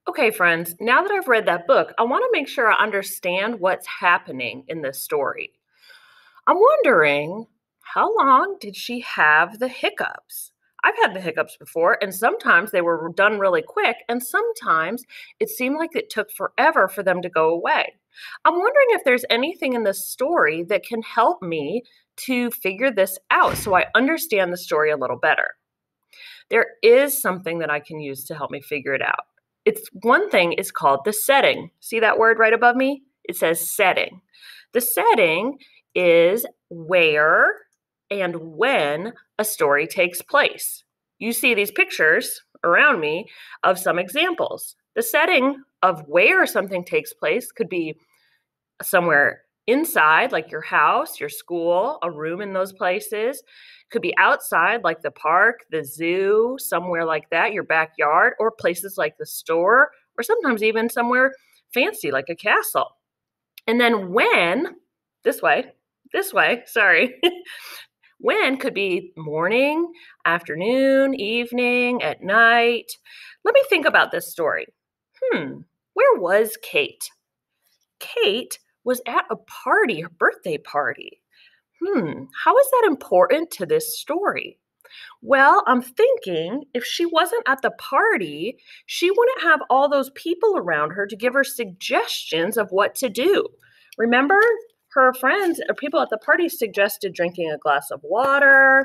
Okay, friends, now that I've read that book, I want to make sure I understand what's happening in this story. I'm wondering, how long did she have the hiccups? I've had the hiccups before, and sometimes they were done really quick, and sometimes it seemed like it took forever for them to go away. I'm wondering if there's anything in this story that can help me to figure this out so I understand the story a little better. There is something that I can use to help me figure it out. It's one thing is called the setting. See that word right above me? It says setting. The setting is where and when a story takes place. You see these pictures around me of some examples. The setting of where something takes place could be somewhere inside, like your house, your school, a room in those places. Could be outside, like the park, the zoo, somewhere like that, your backyard, or places like the store, or sometimes even somewhere fancy, like a castle. And then this way, sorry. When could be morning, afternoon, evening, at night. Let me think about this story. Where was Kate? Kate was at a party, her birthday party. How is that important to this story? Well, I'm thinking if she wasn't at the party, she wouldn't have all those people around her to give her suggestions of what to do. Remember, her friends or people at the party suggested drinking a glass of water,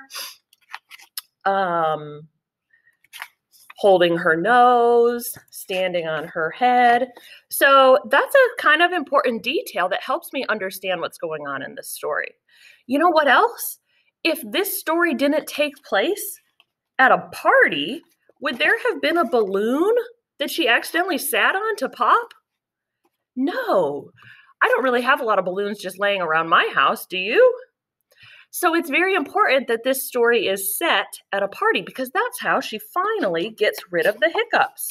holding her nose, standing on her head. So that's a kind of important detail that helps me understand what's going on in this story. You know what else? If this story didn't take place at a party, would there have been a balloon that she accidentally sat on to pop? No. I don't really have a lot of balloons just laying around my house, do you? So it's very important that this story is set at a party because that's how she finally gets rid of the hiccups.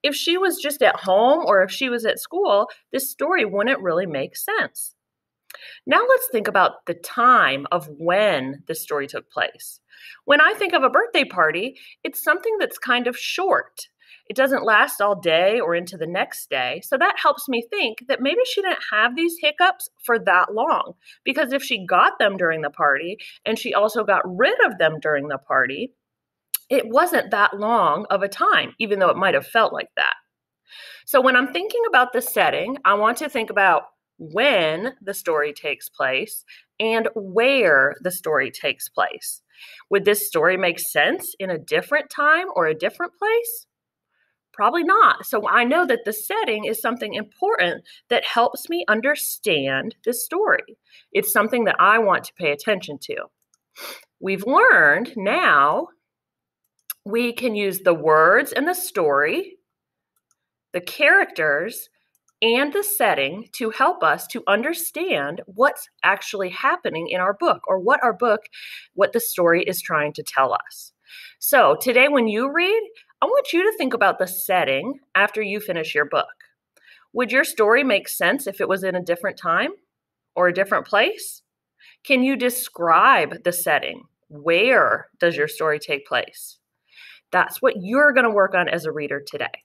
If she was just at home or if she was at school, this story wouldn't really make sense. Now let's think about the time of when the story took place. When I think of a birthday party, it's something that's kind of short. It doesn't last all day or into the next day. So that helps me think that maybe she didn't have these hiccups for that long. Because if she got them during the party and she also got rid of them during the party, it wasn't that long of a time, even though it might have felt like that. So when I'm thinking about the setting, I want to think about when the story takes place and where the story takes place. Would this story make sense in a different time or a different place? Probably not. So I know that the setting is something important that helps me understand the story. It's something that I want to pay attention to. We've learned now we can use the words in the story, the characters, and the setting to help us to understand what's actually happening in our book or what the story is trying to tell us. So today when you read, I want you to think about the setting after you finish your book. Would your story make sense if it was in a different time or a different place? Can you describe the setting? Where does your story take place? That's what you're going to work on as a reader today.